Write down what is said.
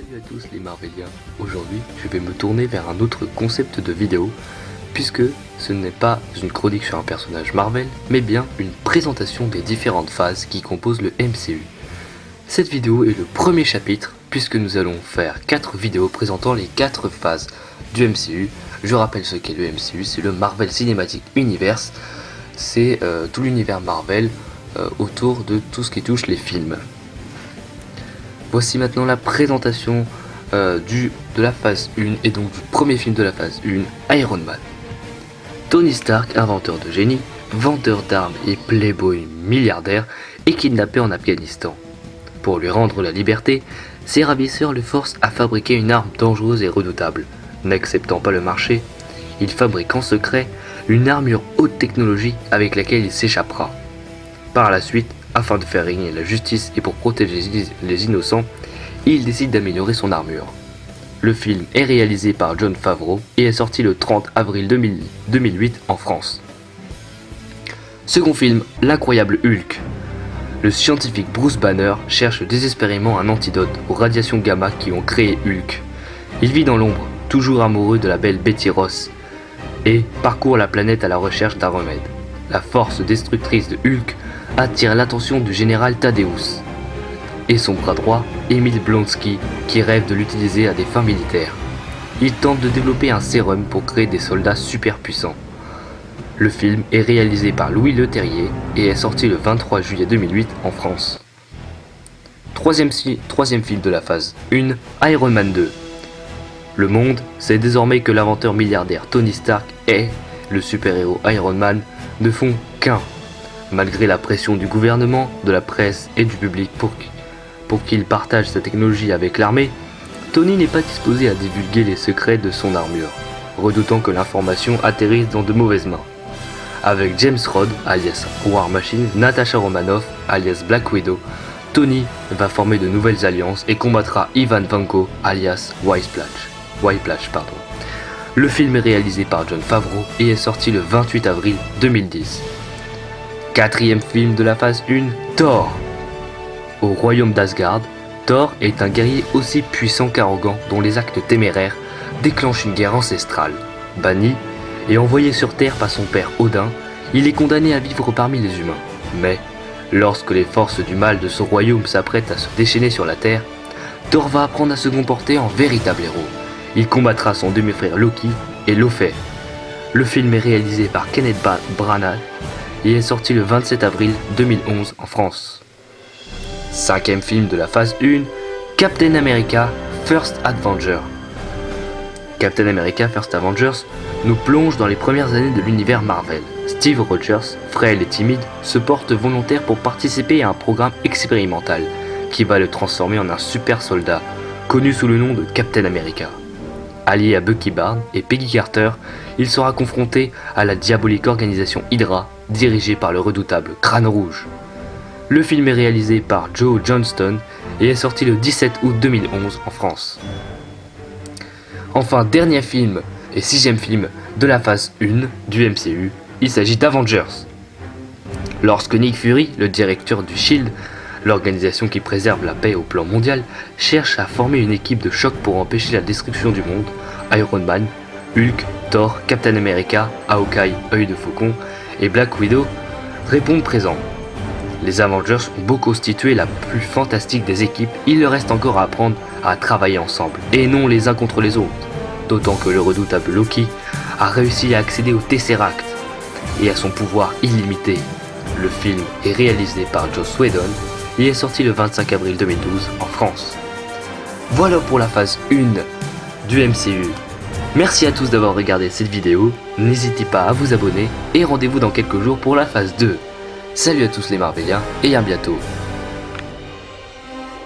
Salut à tous les Marveliens, aujourd'hui je vais me tourner vers un autre concept de vidéo puisque ce n'est pas une chronique sur un personnage Marvel mais bien une présentation des différentes phases qui composent le MCU. Cette vidéo est le premier chapitre puisque nous allons faire 4 vidéos présentant les 4 phases du MCU. Je rappelle ce qu'est le MCU, c'est le Marvel Cinematic Universe, c'est tout l'univers Marvel autour de tout ce qui touche les films. Voici maintenant la présentation de la phase 1 et donc du premier film de la phase 1, Iron Man. Tony Stark, inventeur de génie, vendeur d'armes et playboy milliardaire, est kidnappé en Afghanistan. Pour lui rendre la liberté, ses ravisseurs le forcent à fabriquer une arme dangereuse et redoutable. N'acceptant pas le marché, il fabrique en secret une armure haute technologie avec laquelle il s'échappera. Par la suite, afin de faire régner la justice et pour protéger les innocents, il décide d'améliorer son armure. Le film est réalisé par Jon Favreau et est sorti le 30 avril 2008 en France. Second film, l'incroyable Hulk. Le scientifique Bruce Banner cherche désespérément un antidote aux radiations gamma qui ont créé Hulk. Il vit dans l'ombre, toujours amoureux de la belle Betty Ross, et parcourt la planète à la recherche d'un remède. La force destructrice de Hulk attire l'attention du général Thaddeus et son bras droit, Emil Blonsky, qui rêve de l'utiliser à des fins militaires. Il tente de développer un sérum pour créer des soldats super puissants. Le film est réalisé par Louis Leterrier et est sorti le 23 juillet 2008 en France. Troisième film de la phase 1, Iron Man 2. Le monde sait désormais que l'inventeur milliardaire Tony Stark et le super-héros Iron Man ne font qu'un. Malgré la pression du gouvernement, de la presse et du public pour qu'il partage sa technologie avec l'armée, Tony n'est pas disposé à divulguer les secrets de son armure, redoutant que l'information atterrisse dans de mauvaises mains. Avec James Rhodes, alias War Machine, Natasha Romanoff, alias Black Widow, Tony va former de nouvelles alliances et combattra Ivan Vanko, alias Whiplash. Le film est réalisé par Jon Favreau et est sorti le 28 avril 2010. Quatrième film de la phase 1, Thor. Au royaume d'Asgard, Thor est un guerrier aussi puissant qu'arrogant dont les actes téméraires déclenchent une guerre ancestrale. Banni et envoyé sur Terre par son père Odin, il est condamné à vivre parmi les humains. Mais, lorsque les forces du mal de ce royaume s'apprêtent à se déchaîner sur la Terre, Thor va apprendre à se comporter en véritable héros. Il combattra son demi-frère Loki et Lofer. Le film est réalisé par Kenneth Branagh et est sorti le 27 avril 2011 en France. Cinquième film de la phase 1, Captain America First Avenger. Captain America First Avengers nous plonge dans les premières années de l'univers Marvel. Steve Rogers, frêle et timide, se porte volontaire pour participer à un programme expérimental qui va le transformer en un super soldat, connu sous le nom de Captain America. Allié à Bucky Barnes et Peggy Carter, il sera confronté à la diabolique organisation Hydra, dirigée par le redoutable Crâne Rouge. Le film est réalisé par Joe Johnston et est sorti le 17 août 2011 en France. Enfin, dernier film et sixième film de la phase 1 du MCU, il s'agit d'Avengers. Lorsque Nick Fury, le directeur du SHIELD, l'organisation qui préserve la paix au plan mondial, cherche à former une équipe de choc pour empêcher la destruction du monde, Iron Man, Hulk, Thor, Captain America, Hawkeye, Œil de Faucon et Black Widow répondent présents. Les Avengers ont beau constituer la plus fantastique des équipes, il leur reste encore à apprendre à travailler ensemble, et non les uns contre les autres. D'autant que le redoutable Loki a réussi à accéder au Tesseract et à son pouvoir illimité. Le film est réalisé par Joss Whedon et est sorti le 25 avril 2012 en France. Voilà pour la phase 1 du MCU. Merci à tous d'avoir regardé cette vidéo, n'hésitez pas à vous abonner et rendez-vous dans quelques jours pour la phase 2. Salut à tous les Marveliens et à bientôt.